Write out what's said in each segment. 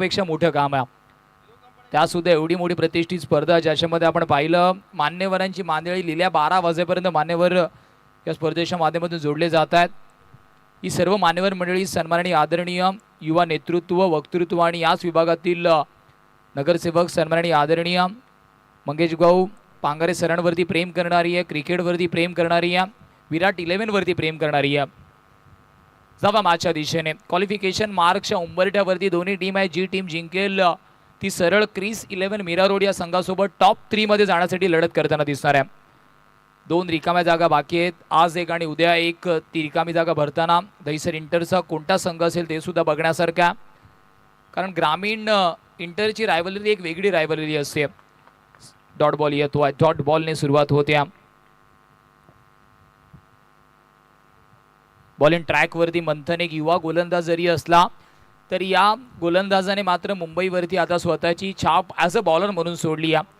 पेक्षा मोठं काम आहे. त्यासुद्धा एवढी मोठी प्रतिष्ठित स्पर्धा ज्याच्यामध्ये आपण पाहिलं मान्यवरांची मांदियाळी लिहिल्या 12 वाजेपर्यंत मान्यवर या स्पर्धेच्या माध्यमातून जोडले जात आहेत. ही सर्व मान्यवर मंडळी सन्माननीय आदरणीय युवा नेतृत्व वक्तृत्व आणि याच विभागातील नगरसेवक सन्माननीय आदरणीय मंगेश भाऊ पांगारे सरांवरती प्रेम करणारी आहे, क्रिकेटवरती प्रेम करणारी आहे, विराट 11 वरती प्रेम करणारी आहे. जावा मॅचच्या दिशेने क्वालिफिकेशन मार्कच्या उंबरठ्यावरती दोन्ही टीम आहे. जी टीम जिंकेल ती सरळ क्रिस 11 मीरा रोड या संघासोबत टॉप 3 मध्ये जाण्यासाठी लढत करताना दिसणार आहे. 2 रिकाम्या जागा बाकी आहेत. आज एक आणि उद्या एक ती रिकामी जागा भरताना दहिसर इंटरचा कोणता संघ असेल ते सुद्धा बघण्यासारखा, कारण ग्रामीण इंटरची रायव्हलरी एक वेगळी रायव्हलरी असते. डॉट बॉल येतो आहे, डॉट बॉलने सुरुवात होते. बॉलिंग ट्रॅकवरती मंथन एक युवा गोलंदाज जरी असला तरी या गोलंदाजाने मात्र मुंबईवरती आता स्वतःची छाप ॲज अ बॉलर म्हणून सोडली आहे.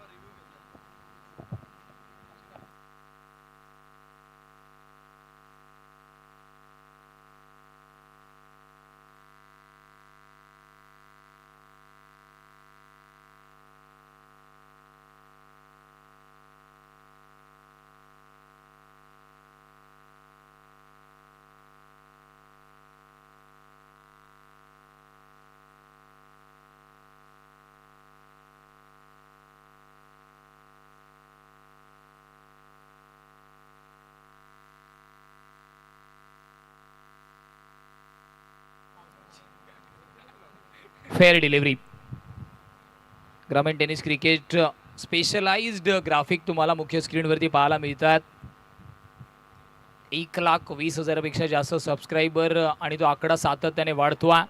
Fair delivery. ग्रामीण टेनिस क्रिकेट स्पेशलाइज्ड ग्राफिक तुम्हाला मुख्य स्क्रीनवरती पाहायला मिळतात. 1,20,000 पेक्षा जास्त सबस्क्रायबर आणि तो आकडा सातत्याने वाढतोय.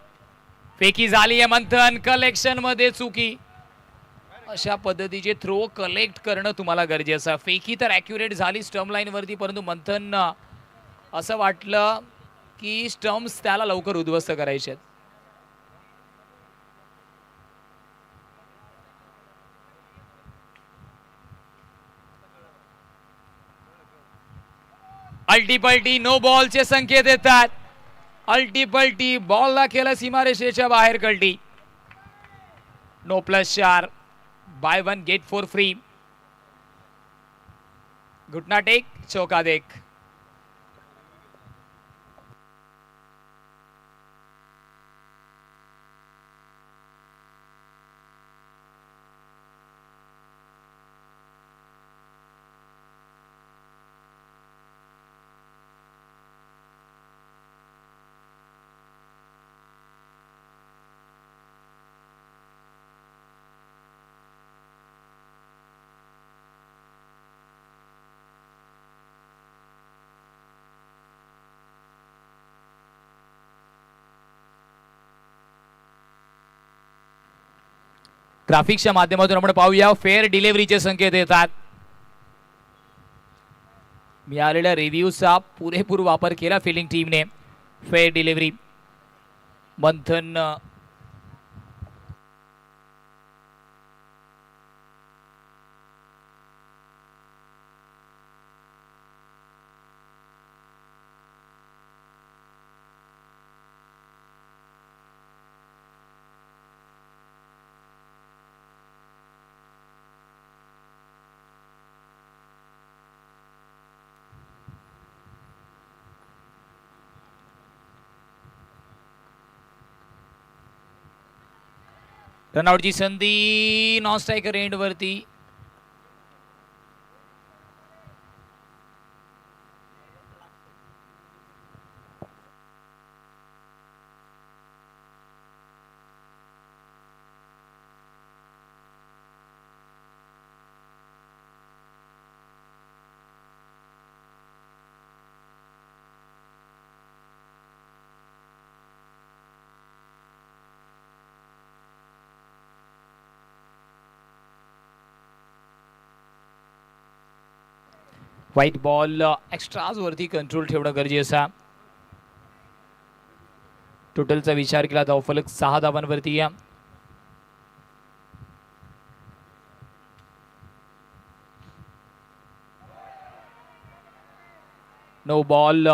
फेकी झाली आहे मंथन, कलेक्शन मध्ये चुकी. अशा पद्धतीचे थ्रो कलेक्ट करणं तुम्हाला गरजेचं आहे. फेकी तर ॲक्युरेट झाली स्टंप लाईन वरती, परंतु मंथन असं वाटलं की स्टंप्स त्याला लवकर उद्ध्वस्त करायचे आहेत. अल्टीपल्टी नो बॉलचे संकेत येतात. अल्टीपल्टी बॉलला केलं सीमारेषेच्या बाहेर कल्टी. No +4 by 1 get 4 free. घुटना टेक चौका देख. ग्राफिक्सच्या माध्यमातून आपण पाहूया फेअर डिलिव्हरीचे संकेत येतात. मिळालेल्या रिव्ह्यूचा पुरेपूर वापर केला फिल्डिंग टीमने. Fair delivery. मंथन रनआउटची संधी. नॉन स्ट्रायकर एंड वरती. व्हाईट बॉल एक्स्ट्राज वरती कंट्रोल ठेवणं गरजेचं आहे. टोटलचा विचार केला तर फलक 6 धावांवरती या. No ball.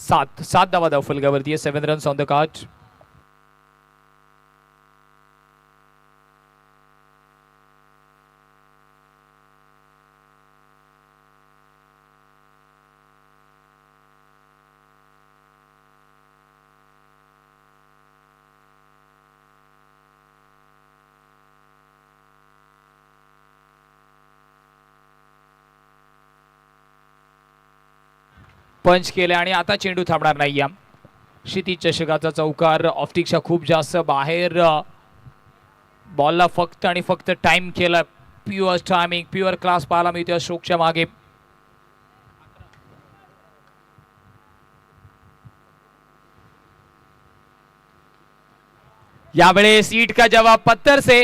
सात धावा धावफलकावरती आहे. 7 रन्स ऑन द कार्ड. पंच केले आणि आता चेंडू थांबणार नाही. या क्षितिज चषकाचा चौकार ऑप्टिक्सच्या खूप जास्त बाहेर. बॉलला फक्त आणि फक्त टाइम केला. प्युअर टायमिंग, प्युअर क्लास पाहायला मिळतोय स्ट्रोकच्या मागे. यावेळेस ईट का जवाब पत्थर से,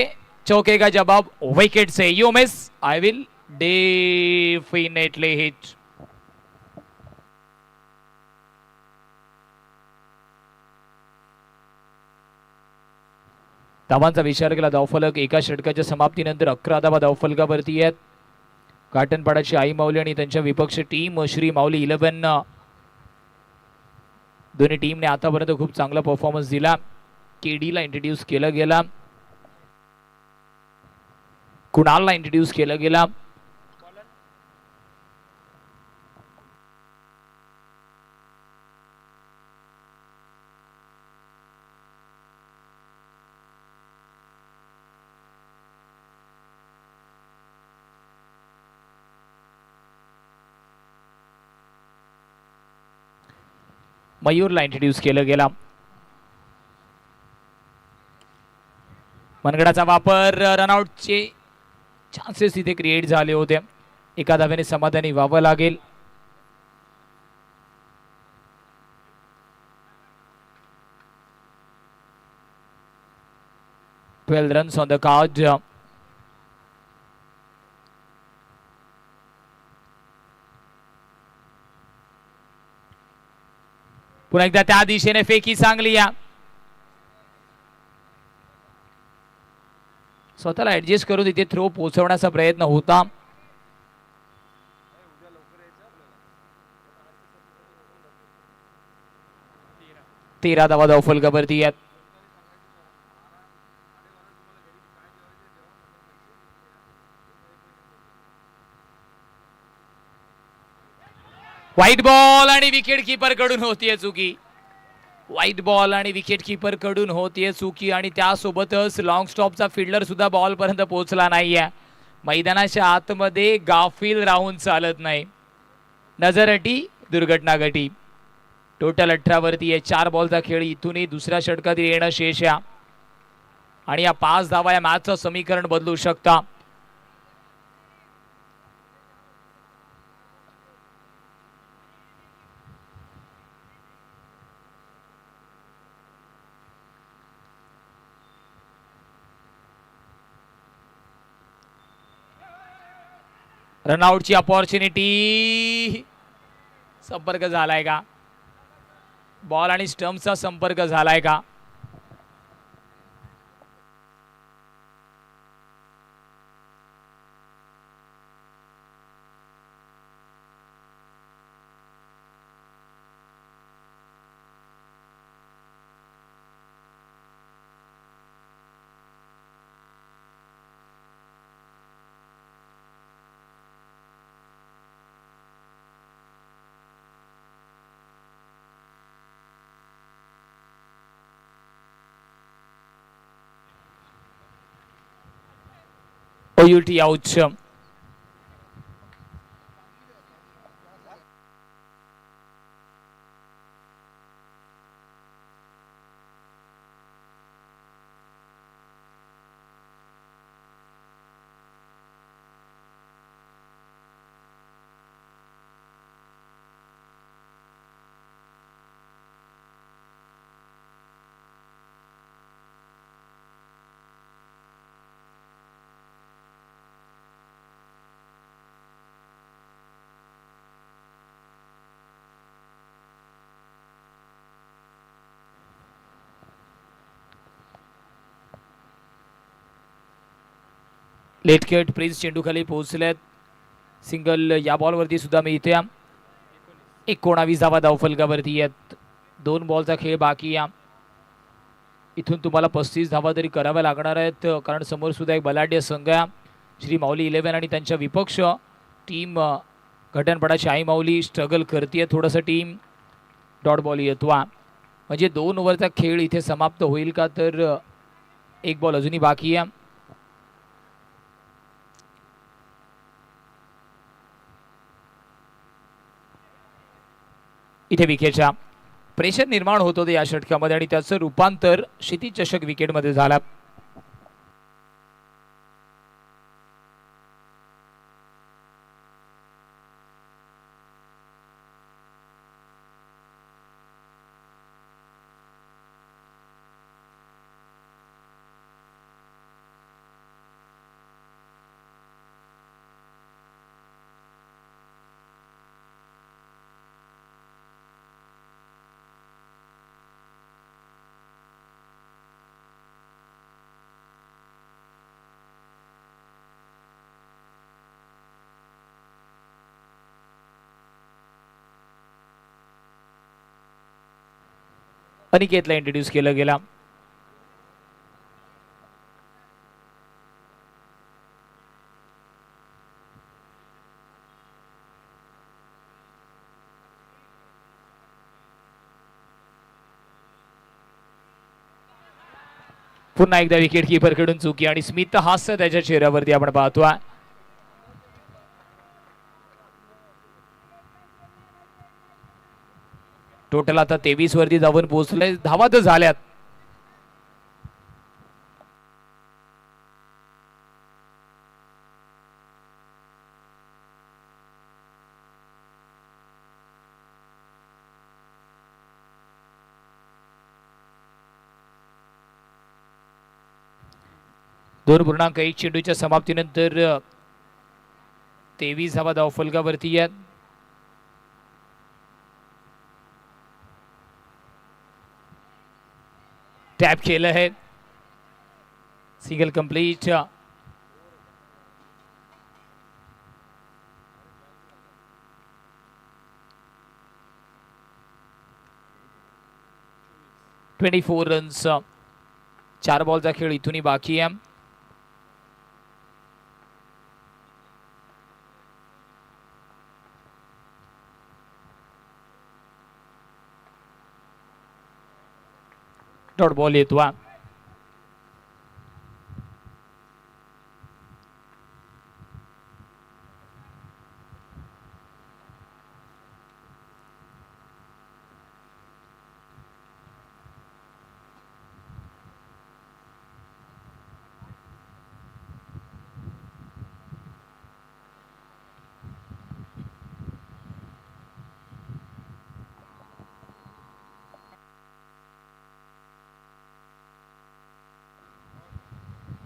चौके का जवाब विकेट से. You miss, I will definitely hit. धावांचा विचार केला धावफलक एका षटकाच्या समाप्तीनंतर 11 धावा धावफलकावरती आहेत. काटणपाडाची आई माऊली आणि त्यांच्या विपक्ष टीम श्री माऊली 11. दोन्ही टीमने आतापर्यंत खूप चांगला परफॉर्मन्स दिला. केडीला इंट्रोड्यूस केला गेला, कुणालला इंट्रोड्यूस केला गेला. मयूरला इंट्रोड्यूस केलं गेला. मनगडाचा वापर, रनआउटचे चान्सेस इथे क्रिएट झाले होते. एका धाव्याने समाधानी व्हावं लागेल. Twelve runs on the card. पुन्हा एकदा त्या दिशेने फेकी चांगली. या स्वतःला ऍडजस्ट करून इथे थ्रो पोहोचवण्याचा प्रयत्न होता. तेरा धावा धावफलकावरती आहेत. व्हाईट बॉल आणि विकेट किपर कडून होतीये चुकी. व्हाईट बॉल आणि विकेट किपर कडून होतीये चुकी आणि त्यासोबतच लॉंग स्टॉपचा फिल्डर सुद्धा बॉल पर्यंत पोहोचला नाहीये. मैदानाच्या आतमध्ये गाफील राहून चालत नाही. नजर हटी, दुर्घटना घटी. टोटल 18 वरती आहे. 4 बॉलचा खेळ इथूनही दुसऱ्या षटकात येणं शेष आहे आणि या 5 धावा या मॅचचं समीकरण बदलू शकता. रनआउटची अपॉर्च्युनिटी. संपर्क झालाय का? बॉल आणि स्टंपचा संपर्क झालाय का? OUT out. लेटकेट प्रिन्स चेंडू खाली पोहोचलेत. सिंगल या बॉलवरती सुद्धा मी इथे 19 धावा धावफलकावरती आहेत. 2 बॉलचा खेळ बाकी या. इथून तुम्हाला 35 धावा तरी कराव्या लागणार आहेत, कारण समोर सुद्धा एक बलाढ्य संघ आहे. श्री माऊली 11 आणि त्यांच्या विपक्ष टीम घटनपडाची आई माऊली स्ट्रगल करते थोडंसं. टीम डॉट बॉल येतवा, म्हणजे 2 ओव्हरचा खेळ इथे समाप्त होईल का, तर एक बॉल अजूनही बाकी आहे. इथे विकेटच्या प्रेशर निर्माण होत होते या षटकामध्ये आणि त्याचं रूपांतर क्षितिज चषक विकेटमध्ये झालं. अनिकेतला इंट्रोड्यूस केलं गेला. पुन्हा एकदा विकेट कीपर कडून चुकी आणि स्मित हास्य त्याच्या चेहऱ्यावरती आपण पाहतोय. टोटल आता 23 वरती जाऊन पोहोचले. धावा तर झाल्यात. दोन पूर्णांक 1 चेंडूच्या समाप्तीनंतर 23 धावा धावफलकावरती आहेत. टॅप केलं आहे. Single complete. $24 रन्स. 4 बॉलचा खेळ इथूनही बाकी आहे. डॉट बॉल येतो.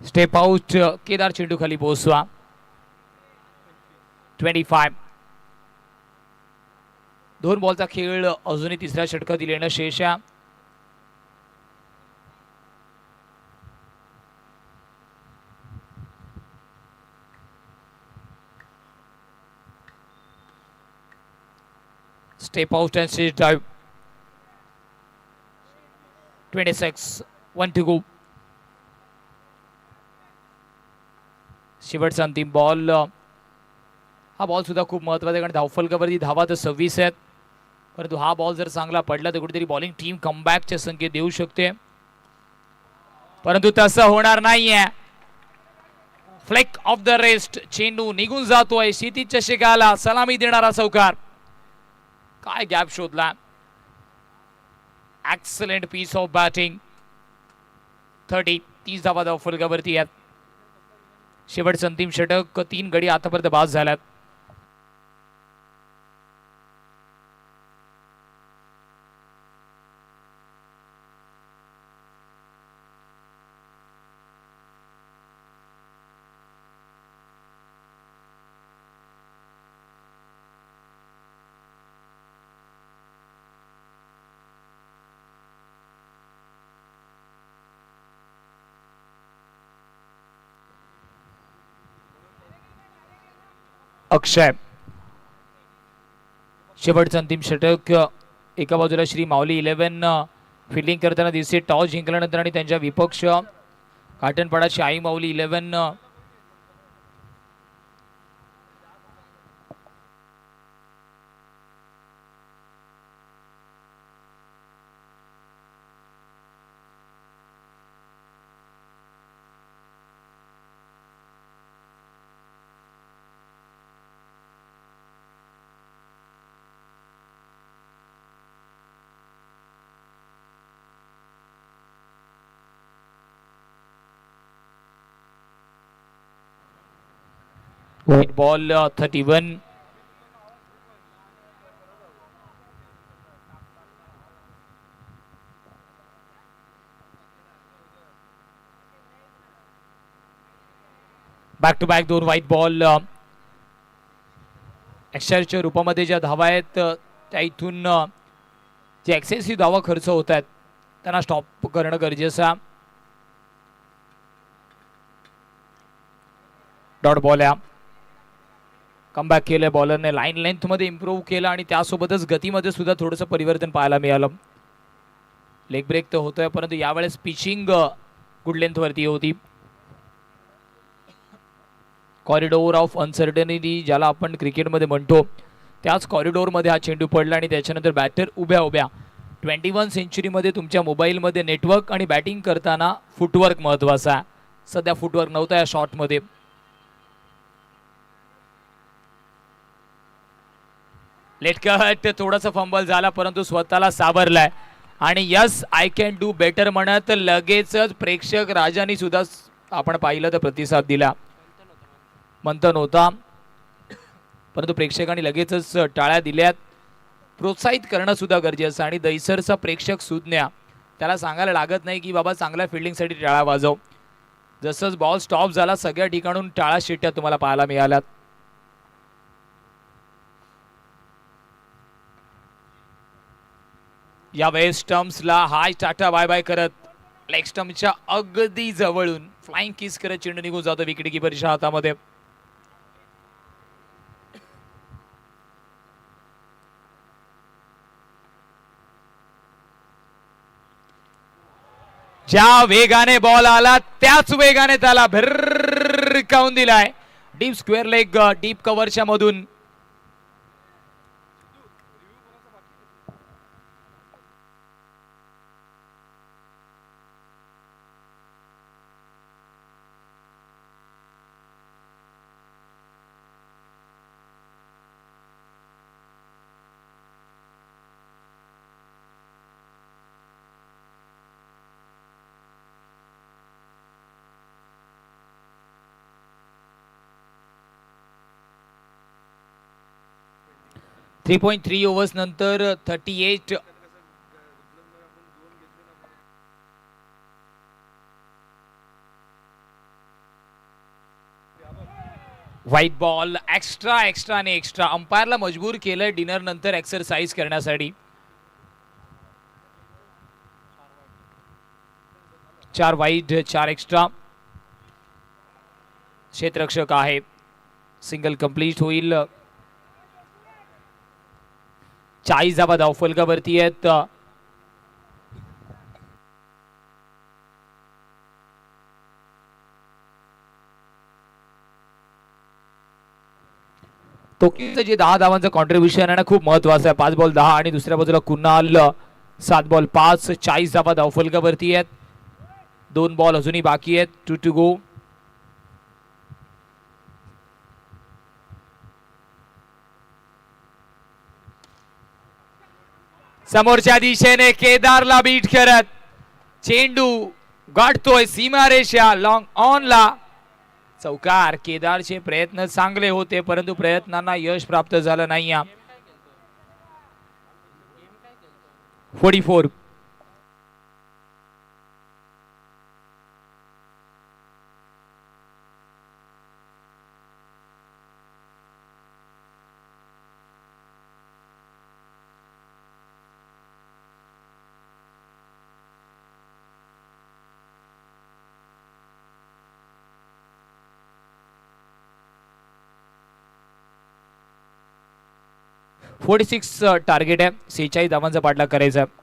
Step out. केदार चेंडू खाली पोहोचवा. 25. 2 बॉलचा खेळ अजूनही तिसऱ्या षटकात येणं शेष आहे. Step out and stage drive. 26. 1 to go. शेवटचा अंतिम बॉल. हा बॉल सुद्धा खूप महत्त्वाचा आहे, कारण धावफलकावरती धावा तर 26 आहेत, परंतु हा बॉल जर चांगला पडला तर कुठेतरी बॉलिंग टीम कमबॅकचे संकेत देऊ शकते, परंतु तसं होणार नाहीये. Flick off the rest. चेंडू निघून जातोय. क्षितिज चषकाला सलामी देणारा चौकार. काय गॅप शोधला. Excellent piece of batting. 30 धावा धावफलकावरती आहेत. शेवटचं अंतिम षटक. 3 गडी आतापर्यंत बाद झाल्यात. अक्षय शेवटचं अंतिम षटक एका बाजूला श्री माऊली 11 फिल्डिंग करताना दिसते टॉस जिंकल्यानंतर आणि त्यांच्या विपक्ष काटणपाडा शाही माऊली 11 white ball 31. Back to back 2 white ball. एक्स्ट्राच्या रूपामध्ये ज्या धावा आहेत त्या इथून जे एक्सेसिव्ह धावा खर्च होत आहेत त्यांना स्टॉप करणं गरजेचं. डॉट बॉल आहे. कमबॅक केलं बॉलरने. लाईन लेंथमध्ये इम्प्रूव्ह केलं आणि त्यासोबतच गतीमध्ये सुद्धा थोडंसं परिवर्तन पाहायला मिळालं. लेग ब्रेक तर होतोय परंतु यावेळेस पिचिंग गुड लेंथवरती होती. कॉरिडोर ऑफ अनसर्टनिटी ज्याला आपण क्रिकेटमध्ये म्हणतो त्याच कॉरिडोरमध्ये हा चेंडू पडला आणि त्याच्यानंतर बॅटर उभ्या उभ्या 21 सेंचुरीमध्ये तुमच्या मोबाईलमध्ये नेटवर्क आणि बॅटिंग करताना फुटवर्क महत्त्वाचा आहे. सध्या फुटवर्क नव्हता या शॉटमध्ये. लेट कट थोडासा फंबल झाला परंतु स्वतःला सावरलाय आणि yes I can do better म्हणत लगेचच प्रेक्षक राजानी सुद्धा आपण पाहिलं तर प्रतिसाद दिला. मंथन होता परंतु प्रेक्षकांनी लगेचच टाळ्या दिल्यात. प्रोत्साहित करणं सुद्धा गरजेचं आणि दैसरचा प्रेक्षक सुज्ञा त्याला सांगायला लागत नाही की बाबा चांगल्या फिल्डिंगसाठी टाळ्या वाजव. जसंच बॉल स्टॉप झाला सगळ्या ठिकाणून टाळ्या शिट्ट्या तुम्हाला पाहायला मिळाल्यात. यावेळेस स्टम्प्सला हाय टाटा बाय बाय करत लेग स्टम्पच्या अगदी जवळून फ्लाइंग किस करत चेंडू निघून जातो विकेट किपरच्या हातामध्ये. ज्या वेगाने बॉल आला त्याच वेगाने त्याला भिरकावून दिलाय. डीप स्क्वेअर लेग डीप कव्हरच्या मधून. थ्री 3.3 ओव्हर्स नंतर 38. व्हाईट बॉल एक्स्ट्रा आणि एक्स्ट्रा. अंपायरला मजबूर केलंय डिनर नंतर एक्सरसाइज करण्यासाठी. 4 वाईड 4 एक्स्ट्रा. क्षेत्ररक्षक आहे. सिंगल कंप्लीट होईल. 40 धावा धावफलकावरती आहेत. तोकीचं जे 10 धावांचं कॉन्ट्रीब्युशन आहे ना खूप महत्वाचं आहे. 5 बॉल 10 आणि दुसऱ्या बाजूला कुणाल 7 बॉल 5. 40 धावा धावफलकावरती आहेत. 2 बॉल अजूनही बाकी आहेत. 2 टू गो. समोरच्या दिशेने केदारला बीट करत चेंडू गाठतोय सीमारेषा लॉंग ऑनला. चौकार. केदारचे प्रयत्न चांगले होते परंतु प्रयत्नांना यश प्राप्त झालं नाही. 44. 46 टार्गेट आहे, 46 धावांचा पाठलाग करायचा आहे.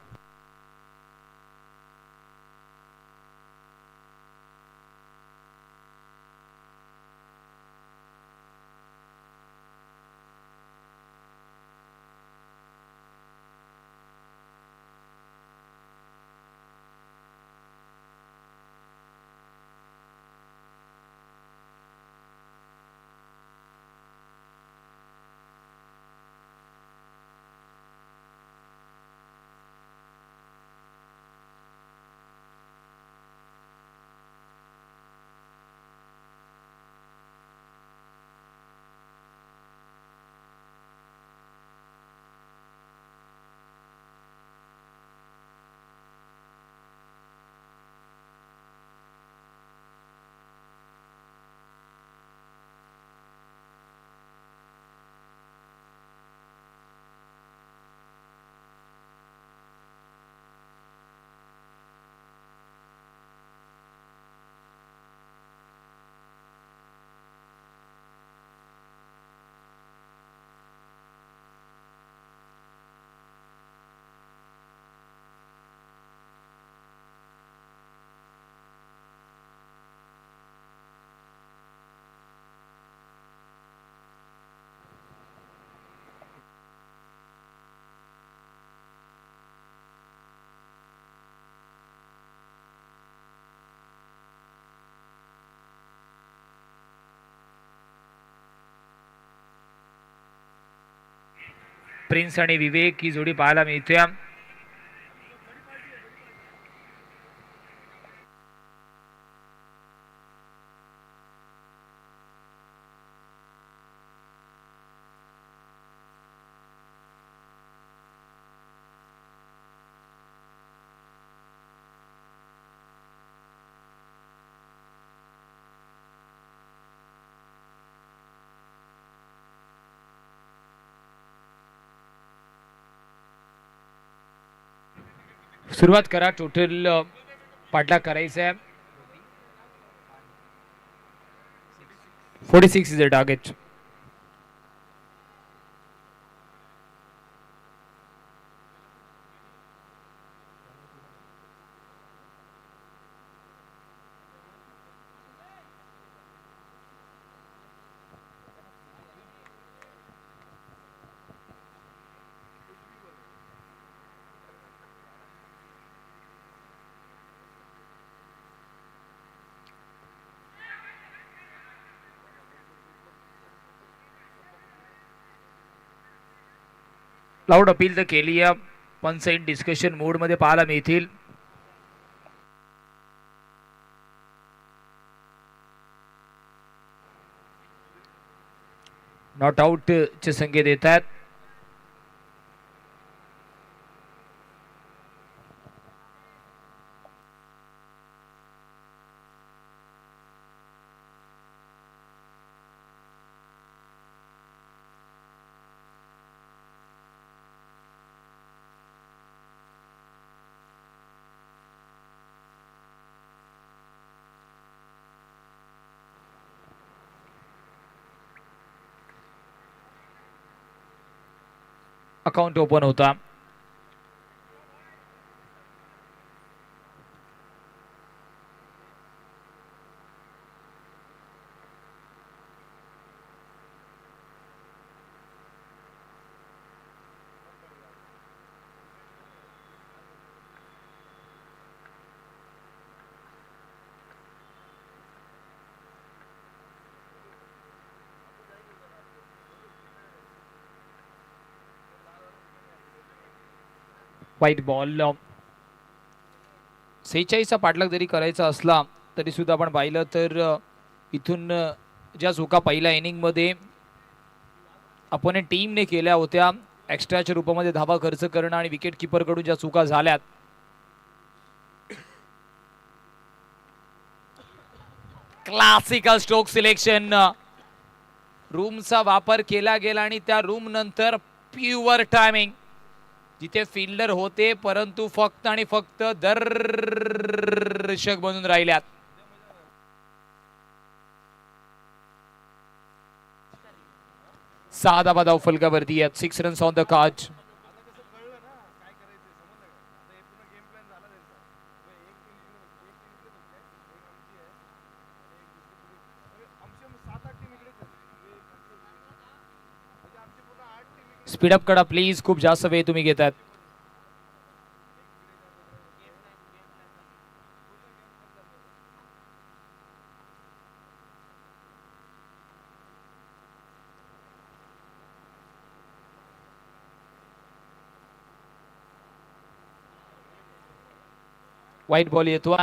प्रिन्स आणि विवेक ही जोडी पाहायला मिळते. सुरुवात करा, टोटल पाठलाग करायचा आहे. 46 is the target. Loud appeal तर केली आहे, पण साईड डिस्कशन मोड मध्ये पाहायला मिळतील. नॉट आउट चे संकेत येत आहेत. अकाउंट ओपन होता. White ball. 46चा पाठलाग जरी करायचा असला तरी सुद्धा आपण पाहिलं तर इथून ज्या चुका पहिल्या इनिंगमध्ये अपोनेंट टीमने केल्या होत्या, एक्स्ट्राच्या रूपामध्ये धावा खर्च करणं आणि विकेट किपरकडून ज्या चुका झाल्यात, क्लासिकल स्ट्रोक सिलेक्शन, रूमचा वापर केला गेला आणि त्या रूम नंतर प्युअर टायमिंग, जिथे फिल्डर होते परंतु फक्त आणि फक्त दर्शक बनून राहिल्यात. 6 धावा धाव फलकावरती आहेत. 6 runs on the card. Speed up करा प्लीज, खूप जास्त वेळ तुम्ही घेतात. व्हाईट बॉल येतो.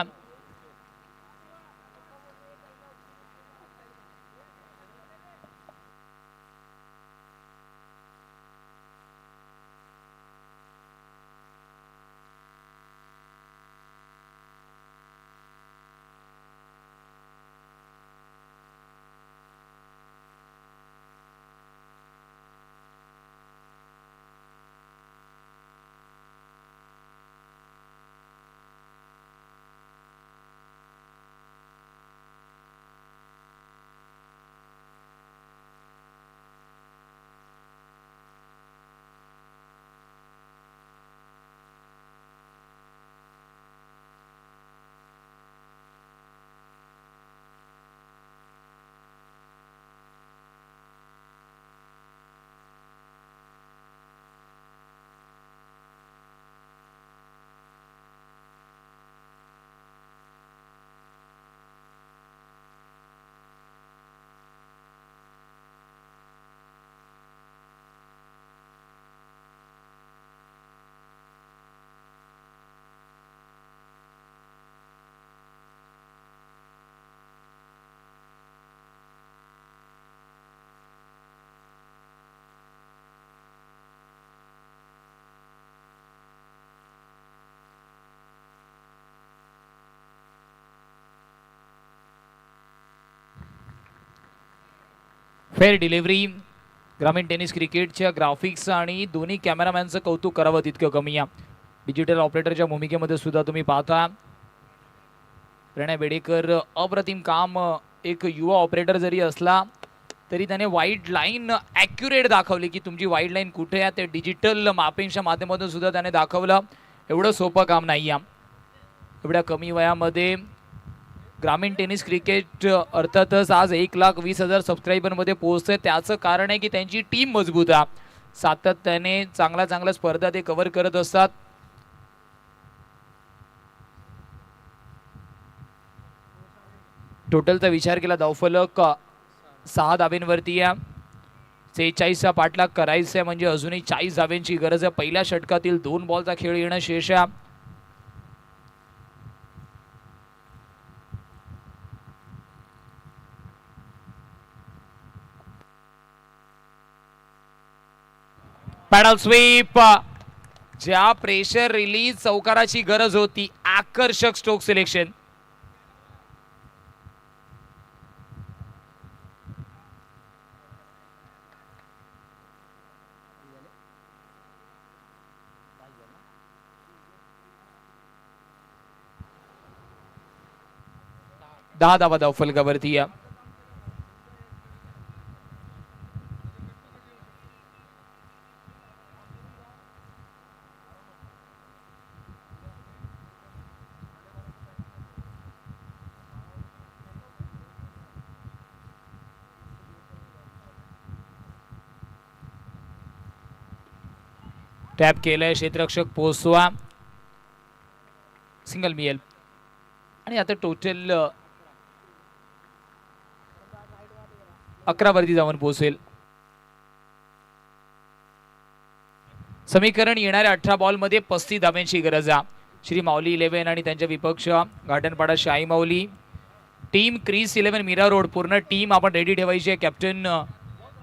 Fair delivery. ग्रामीण टेनिस क्रिकेटच्या ग्राफिक्स आणि दोन्ही कॅमेरामॅनचं कौतुक करावं तितकं कमी आहे. डिजिटल ऑपरेटरच्या भूमिकेमध्ये सुद्धा तुम्ही पाहता प्रणय बेडेकर अप्रतिम काम. एक युवा ऑपरेटर जरी असला तरी त्याने वाईड लाईन ॲक्युरेट दाखवली की तुमची वाईड लाईन कुठे आहे. ते डिजिटल मापिंगच्या माध्यमातून सुद्धा त्याने दाखवलं. एवढं सोपं काम नाही आहे. एवढ्या कमी वयामध्ये ग्रामीण टेनिस क्रिकेट अर्थातच आज 1,20,000 सबस्क्रायबरमध्ये पोहोचते. त्याचं कारण आहे की त्यांची टीम मजबूत आहे. सातत्याने चांगल्या स्पर्धा ते कव्हर करत असतात. टोटलचा विचार केला धावफलक 6 धाब्यांवरती आहे. 46चा पाठलाग करायचा आहे म्हणजे अजूनही 40 धाब्यांची गरज आहे. पहिल्या षटकातील 2 बॉलचा खेळ येणं शेष आहे. Paddle sweep. ज्या प्रेशर रिलीज चौकाराची गरज होती, आकर्षक स्ट्रोक सिलेक्शन. दहा धावा धाव फलकावरती आहे. टॅप केलंय क्षेत्ररक्षक पोहोचवा. सिंगल मिळेल आणि आता टोटल 11 वरती जाऊन पोहोचेल. समीकरण येणाऱ्या 18 बॉलमध्ये 35 धाब्यांची गरज आहे. श्री माऊली 11 आणि त्यांच्या विपक्ष गार्डनपाडा शाही माऊली. टीम क्रीज 11 मीरा रोड पूर्ण टीम आपण रेडी ठेवायची आहे. कॅप्टन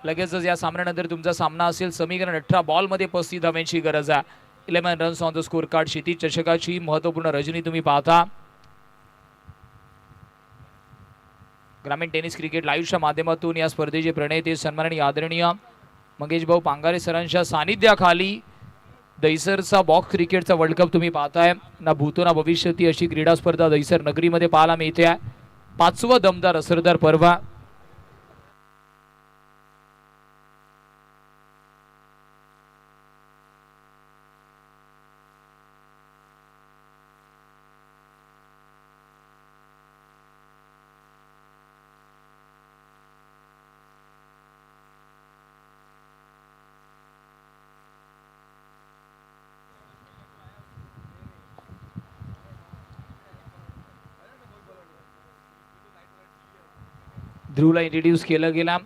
लगेचच या सामन्यानंतर तुमचा सामना असेल. समीकरण 18 बॉलमध्ये 35 धाब्यांची गरज आहे. 11 runs on the scorecard. Kshitij चषकाची महत्वपूर्ण रजनी तुम्ही पाहता. ग्रामीण टेनिस क्रिकेट लाईव्हच्या माध्यमातून या स्पर्धेचे प्रणेते सन्माननीय आदरणीय मंगेश भाऊ पांगारे सरांच्या सानिध्याखाली दहिसरचा बॉक्स क्रिकेटचा वर्ल्ड कप तुम्ही पाहताय. ना भूतो ना भविष्यती अशी क्रीडा स्पर्धा दहिसर नगरीमध्ये पाहायला मिळते आहे. 5वं दमदार असरदार पर्व. ध्रुवला इंट्रोड्यूस केलं गेला.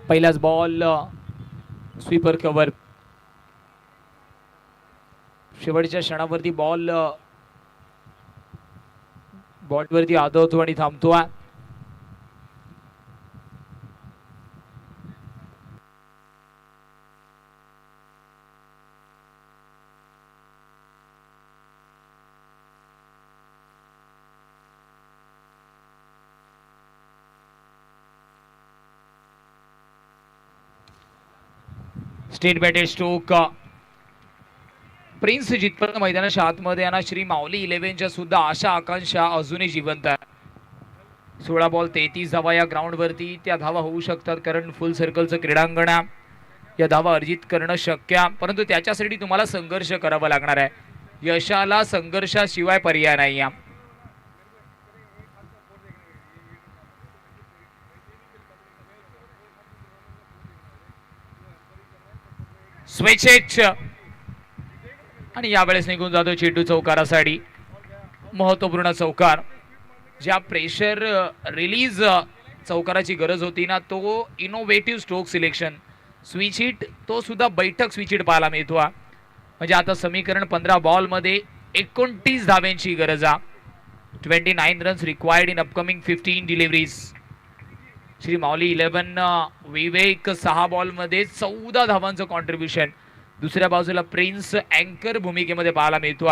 पहिलाच बॉल स्वीपर कव्हर. शेवटच्या क्षणावरती बॉल बॉटवरती आदळतो आणि थांबतो. State batted stroke. प्रिन्स जिथपर्यंत मैदानाच्या आतमध्ये ना श्री माऊली 11च्या सुद्धा आशा आकांक्षा अजूनही जिवंत आहे. 16 बॉल 33 धावा या ग्राउंड वरती त्या धावा होऊ शकतात, कारण फुल सर्कलचं क्रीडांगण या धावा अर्जित करणं शक्य, परंतु त्याच्यासाठी तुम्हाला संघर्ष करावा लागणार आहे. यशाला संघर्षाशिवाय पर्याय नाही. स्वेचेच आणि यावेळेस निघून जातो चेंडू चौकारासाठी. महत्वपूर्ण चौकार. ज्या प्रेशर रिलीज चौकाराची गरज होती ना, तो innovative stroke selection switch hit तो सुद्धा बैठक स्विच हिट पाहायला मिळतो. म्हणजे आता समीकरण 15 बॉल मध्ये 29 धाव्यांची गरज आहे. 29 runs required in upcoming 15 deliveries. Shri Mauli 11 Vivek 6 ball मध्ये 14 धावांचं कॉन्ट्रीब्युशन. दुसऱ्या बाजूला प्रिन्स अँकर भूमिकेमध्ये पाहायला मिळतो.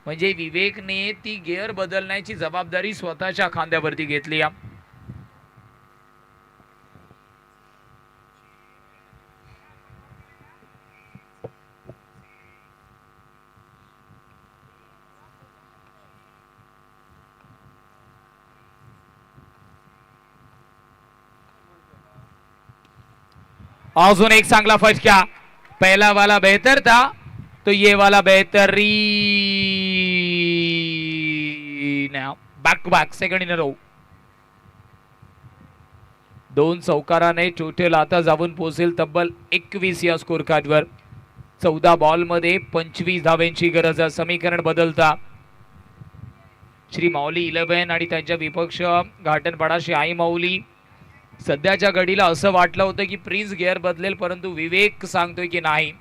म्हणजे विवेकने ती गिअर बदलण्याची जबाबदारी स्वतःच्या खांद्यावरती घेतली. अजून एक चांगला फटका. पहला वाला बेहतर था तो ये वाला बेहतरीन. Back to back second in a row. 2 चौकाराने टोटल आता जाऊन पोहोचेल तब्बल 21 या स्कोर कार्डवर. 14 बॉल मध्ये 25 धाव्यांची गरज आहे. समीकरण बदलता. श्री माऊली 11 आणि त्यांच्या विपक्ष घाटनपाडाशी आई माऊली. सध्याच्या घडीला असं वाटलं होतं की प्रिन्स गिअर बदलेल, परंतु विवेक सांगतोय की नाही.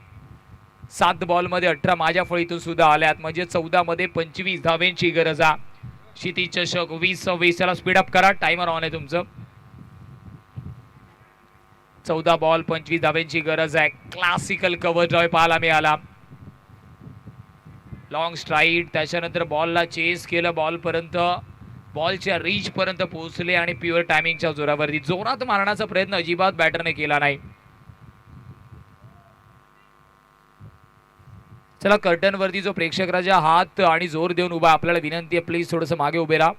7 बॉल मध्ये 18 माझ्या फळीतून सुद्धा आल्यात, म्हणजे 14 मध्ये 25 धाव्यांची गरज आहे. क्षितिज चषक 20-26 याला स्पीडअप करा. टाइमर ऑन आहे तुमचं. 14 बॉल 25 धाव्यांची गरज आहे. क्लासिकल कव्हर ड्राइव्ह पाहायला मिळाला. लॉंग स्ट्राईड, त्याच्यानंतर बॉलला चेस केलं, बॉल पर्यंत बॉलच्या रीच पर्यंत पोहोचले आणि प्युअर टायमिंगच्या जोरावरती जोरात मारण्याचा प्रयत्न अजिबात बॅटरने केला नाही. चला कर्टन वरती जो प्रेक्षकाचा हात आणि जोर देऊन उभा, आपल्याला विनंती आहे प्लीज थोडस मागे उभे राहा.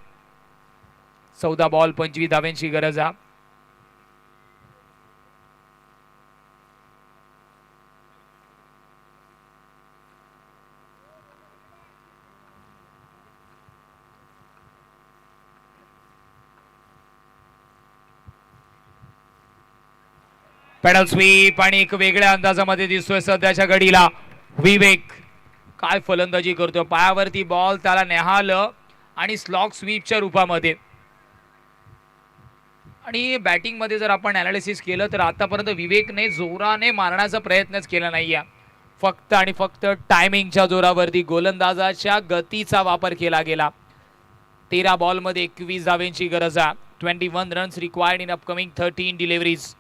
14 बॉल 25 धाव्यांची गरज आहे. पेडल स्वीप आणि एक वेगळ्या अंदाजामध्ये दिसतोय सध्याच्या घडीला विवेक. काय फलंदाजी करतोय. पायावरती बॉल त्याला न्याहालं आणि स्लॉग स्वीपच्या रूपामध्ये. आणि बॅटिंग मध्ये जर आपण अनालिसिस केलं तर आतापर्यंत विवेकने जोराने मारण्याचा प्रयत्नच केला नाहीये. फक्त आणि फक्त टायमिंगच्या जोरावरती गोलंदाजाच्या गतीचा वापर केला गेला. 13 बॉल मध्ये 21 धाव्यांची गरज आहे. 21 runs required in upcoming 13 deliveries.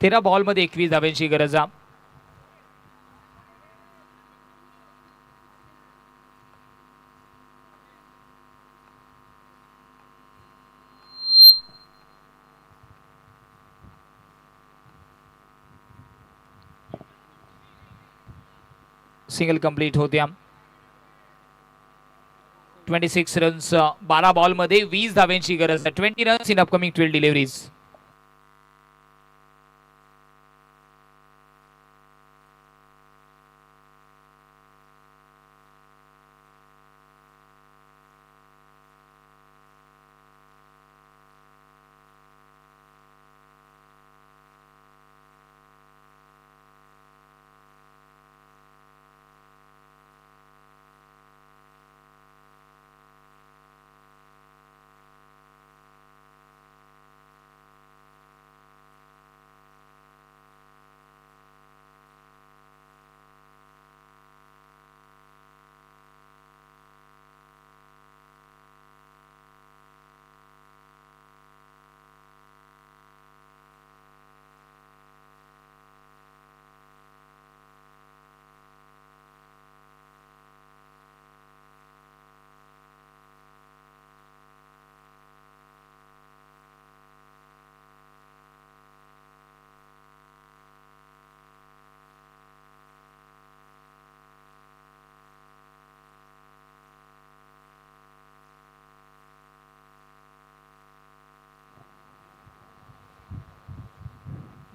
13 बॉलमध्ये 21 धाव्यांची गरज आहे. सिंगल कंप्लीट होत्या. 26 रन्स 12 बॉलमध्ये 20 धाव्यांची गरज आहे. 20 रन्स इन अपकमिंग 12 डिलिव्हरीज.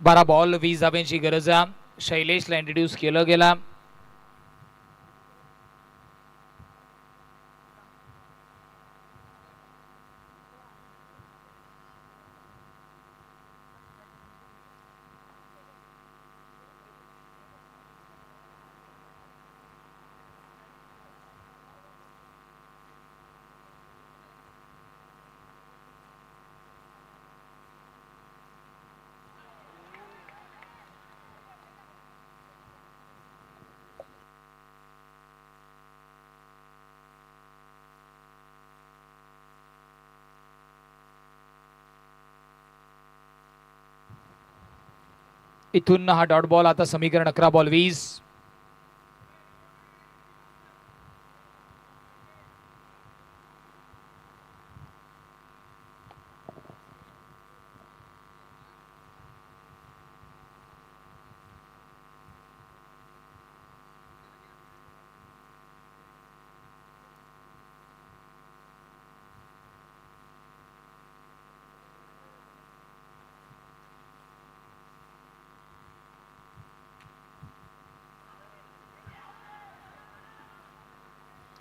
बारा बॉल 20 धाव्यांची गरज आहे. शैलेशला इंट्रोड्यूस केलं गेला. इथून हा डॉट बॉल. आता समीकरण 11 बॉल 20.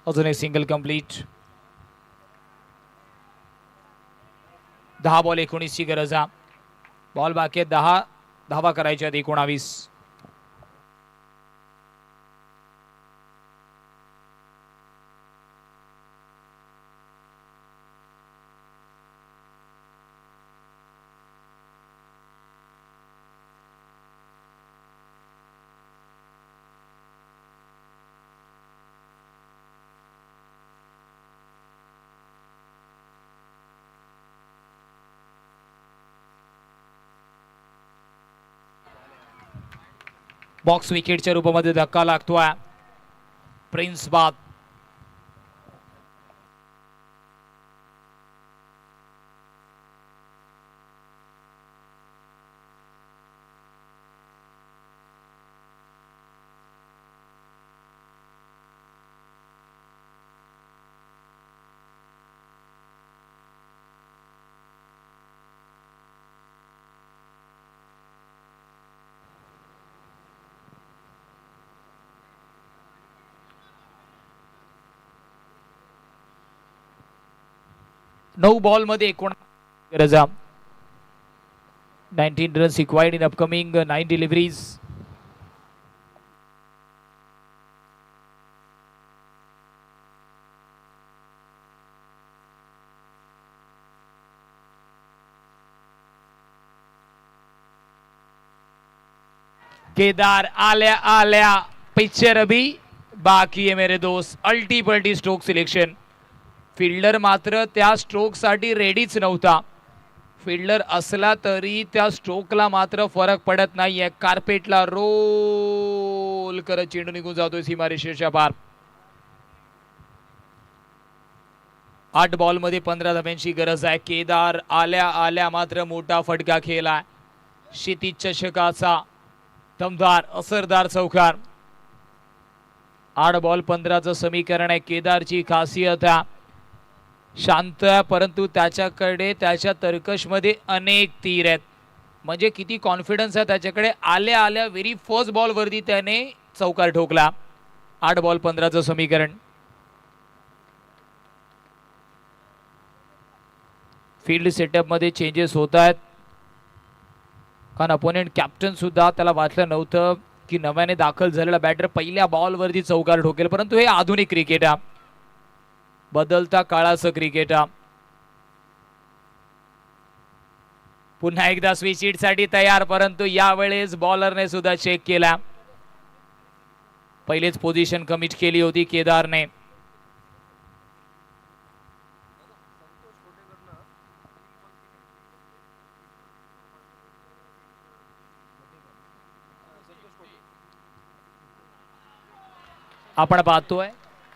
अजून एक सिंगल कंप्लीट. 10 बॉल 19 ची गरज आहे. बॉल बाकी 10 धावा करायच्या 19. बॉक्स विकेटच्या रूपामध्ये धक्का लागतोय. प्रिन्स बाद. नऊ बॉल मध्ये 19 गरज. 19 runs required in upcoming 9 deliveries. Kedar आल्या आल्या. पिक्चर अभी बाकी है मेरे दोस्त. अल्टी पल्टी स्ट्रोक सिलेक्शन. फिल्डर मात्र त्या स्ट्रोक साठी रेडीच नव्हता. फिल्डर असला तरी त्या स्ट्रोकला मात्र फरक पडत नाहीये. कार्पेटला रोल करत चेंडू निघून जातोय सीमारेषेच्या पार. 8 बॉल मध्ये 15 धाब्यांची गरज आहे. केदार आल्या आल्या मात्र मोठा फटका खेळला. क्षितिज चषकाचा दमदार असरदार चौकार. 8 बॉल 15चं समीकरण आहे. केदारची खासियत आहे शांत आहे, परंतु त्याच्याकडे त्याच्या तर्कशमध्ये अनेक तीर आहेत. म्हणजे किती कॉन्फिडन्स आहे त्याच्याकडे. आल्या आल्या व्हेरी फर्स्ट बॉल वरती त्याने चौकार ठोकला. 8 बॉल 15चं समीकरण. फील्ड सेटअप मध्ये चेंजेस होत आहेत, कारण अपोनेंट कॅप्टन सुद्धा त्याला वाटलं नव्हतं की नव्याने दाखल झालेला बॅटर पहिल्या बॉलवरती चौकार ठोकेल. परंतु हे आधुनिक क्रिकेट आहे, बदलता काळाचं क्रिकेट आहे. पुन्हा एकदा स्विच हिट साठी तयार, परंतु यावेळेस बॉलरने सुद्धा चेक केला. पहिलेच पोझिशन कमिट केली होती केदारने. आपण पाहतोय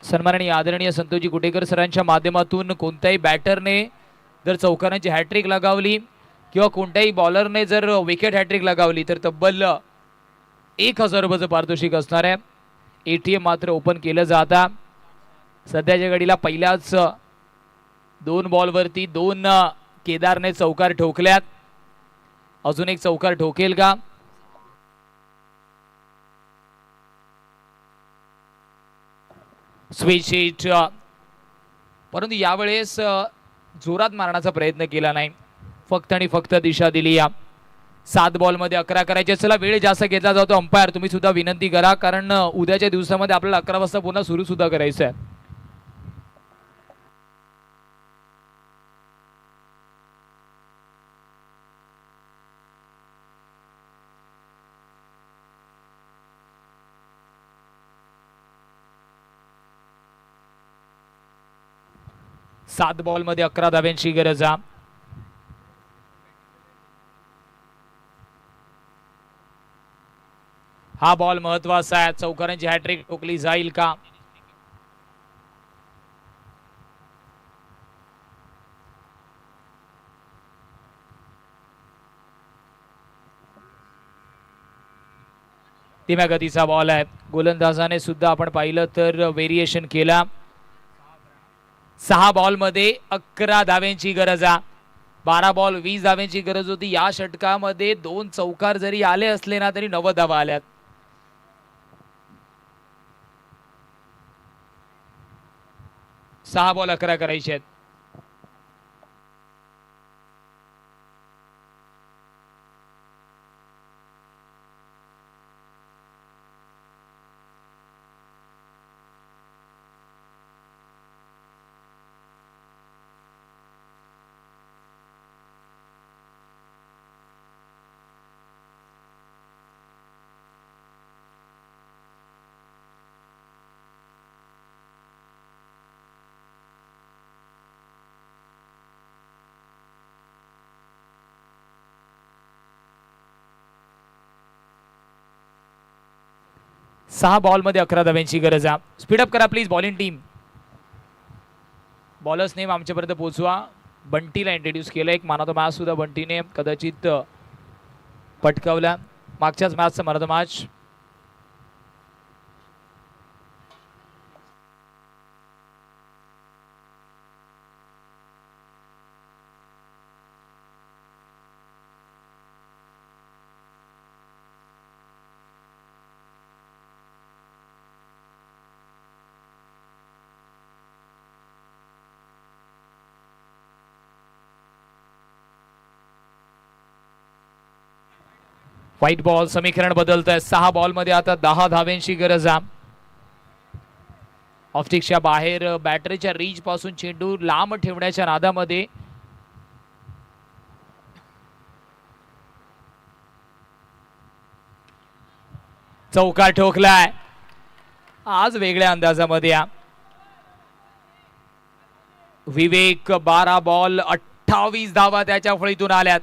सन्माननीय आदरणीय संतोषजी कुटेकर सरांच्या माध्यमातून कोणत्याही बॅटरने जर चौकारांची हॅट्रिक लगावली किंवा कोणत्याही बॉलरने जर विकेट हॅट्रिक लगावली तर तब्बल 1000 रुपयाचं पारितोषिक असणार आहे. एटीएम मात्र ओपन केलं जाता. सध्याच्या घडीला पहिल्याच 2 बॉलवरती 2 केदारने चौकार ठोकल्यात. अजून एक चौकार ठोकेल का? स्विच हिट, परंतु यावेळेस जोरात मारण्याचा प्रयत्न केला नाही, फक्त आणि फक्त दिशा दिली. या 7 बॉल मध्ये 11 करायचे. चला वेळ जास्त घेतला जातो. अंपायर तुम्ही सुद्धा विनंती करा, कारण उद्याच्या दिवसामध्ये आपल्याला 11 वाजता पुन्हा सुरू सुद्धा करायचं आहे. सात बॉल मध्ये 11 धाब्यांची गरज आहे. हा बॉल महत्वाचा आहे. चौकारांची हॅट्रिक ठोकली जाईल का? धीम्या गतीचा बॉल आहे. गोलंदाजाने सुद्धा आपण पाहिलं तर व्हेरिएशन केला. 6 बॉल मध्ये 11 धाब्यांची गरज आहे. 12 बॉल 20 धाब्यांची गरज होती. या षटकामध्ये 2 चौकार जरी आले असले ना तरी 90 धावा आल्यात. सहा बॉल 11 करायचे आहेत. सहा बॉल मध्ये 11 धाब्यांची गरज आहे. स्पीडअप करा please bowling team. Bowlers name आमच्यापर्यंत पोहोचवा. बंटीला इंट्रोड्यूस केलं. एक मॅन ऑफ द मॅच सुद्धा बंटीने कदाचित पटकावला मागच्याच मॅचचा man of the match. White ball समीकरण बदलत आहे. 6 बॉल मध्ये आता 10 धाब्यांची गरज आहे. ऑफस्टिकच्या बाहेर बॅटरीच्या रीच पासून चेंडू लांब ठेवण्याच्या नादामध्ये चौकार ठोकलाय. आज वेगळ्या अंदाजामध्ये विवेक 12 बॉल 28 धावा त्याच्या फळीतून आल्यात.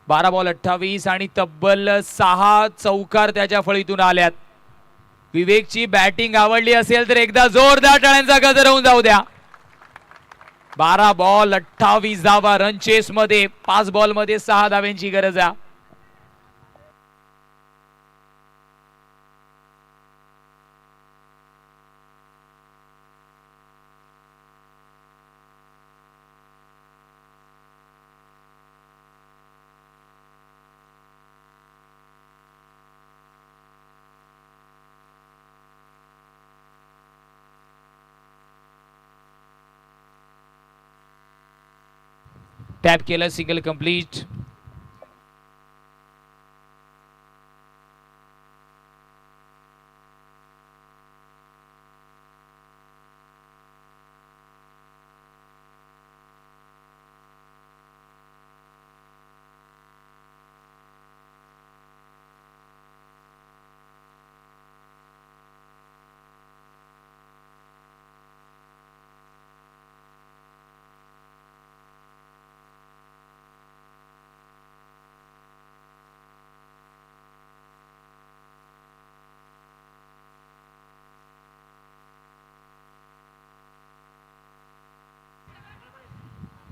12 बॉल 28 आणि तब्बल 6 चौकार त्याच्या फळीतून आल्यात. विवेकची बॅटिंग आवडली असेल तर एकदा जोरदार टाळ्यांचा गजर होऊन जाऊ द्या. 12 बॉल 28 धावा रन चेस मध्ये. 5 बॉल मध्ये 6 धाव्यांची गरज आहे. टॅप केलं, सिंगल कंप्लीट.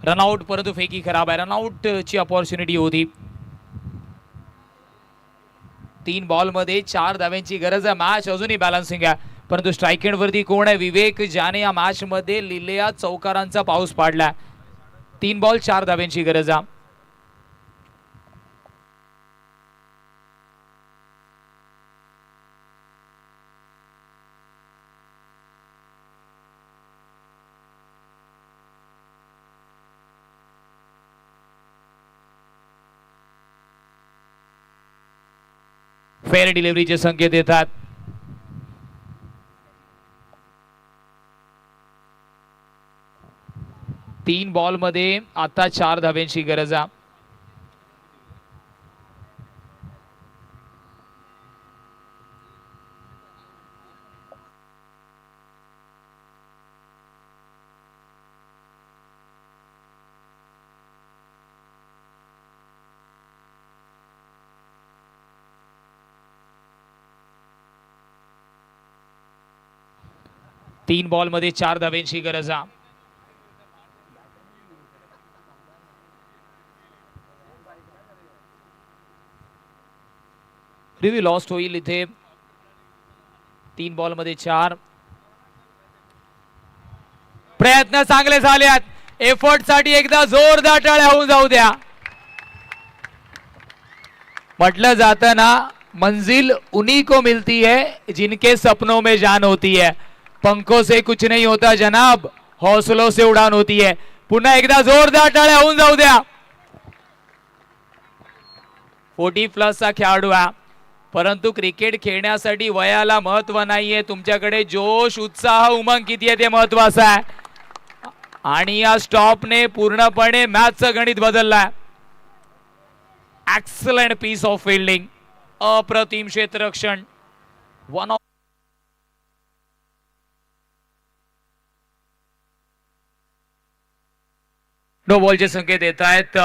रनआउट, परंतु फेकी खराब आहे. रनआउट ची अपॉर्च्युनिटी होती. 3 बॉल मध्ये 4 धाव्यांची गरज आहे. मॅच अजूनही बॅलन्सिंग आहे, परंतु स्ट्राईक एंड वरती कोण आहे? विवेक, ज्याने या मॅच मध्ये लिहिलेल्या चौकारांचा पाऊस पाडला. 3 बॉल 4 धाव्यांची गरज आहे. फेअर डिलिव्हरीचे संकेत येतात. तीन बॉल मध्ये आता 4 धाव्यांची गरज आहे. तीन बॉल मध्ये 4 धाव्यांची गरज आहे. रिव्ह्यू लॉस्ट होईल इथे. 3 बॉल मध्ये 4. प्रयत्न चांगले झालेत. एफर्ट साठी एकदा जोरदार टाळ्या होऊन जाऊ द्या. म्हटलं जातं ना, मंजिल उन्हीं को मिलती है जिनके सपनों में जान होती है. पंखों से कुछ नहीं होता जनाब, हौसलों से उड़ान होती है. पुन्हा एकदा जोरदार टाळ्या होऊन जाऊ द्या. 40+ चा खेळाडू आहे, परंतु क्रिकेट खेळण्यासाठी वयाला महत्व नाहीये. तुमच्याकडे जोश, उत्साह, उमंग किती आहे ते महत्वाचं आहे. आणि या स्टॉपने पूर्णपणे मॅचचं गणित बदललाय. एक्सलंट पीस ऑफ फिल्डिंग, अप्रतिम क्षेत्ररक्षण. वन ऑफ नो बॉलचे संकेत येत आहेत.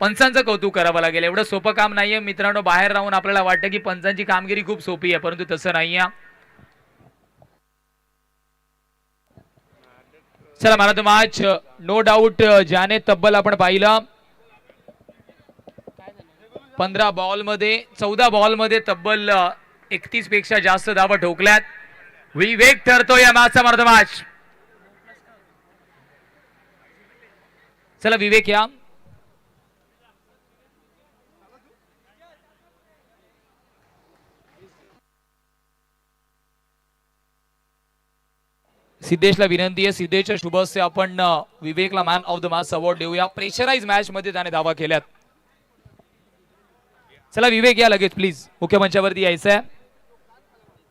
पंचांचं कौतुक करावं लागेल. एवढं सोपं काम नाहीये मित्रांनो. बाहेर राहून आपल्याला वाटतं की पंचांची कामगिरी खूप सोपी आहे, परंतु तसं नाहीये. चला, मला तो मॅच नो डाऊट ज्याने तब्बल आपण पाहिलं 14 बॉल मध्ये तब्बल 31 पेक्षा जास्त धावा ठोकल्यात. विवेक ठरतो या मॅचचा मॅन ऑफ द मॅच. चला विवेक या. सिद्धेशला विनंती आहे, सिद्धेशच्या शुभ हस्ते आपण विवेकला man of the match award देऊया. प्रेशराइज मॅच मध्ये त्याने धावा केल्यात. चला विवेक या लगेच प्लीज, मुख्य मंचावरती यायचं आहे.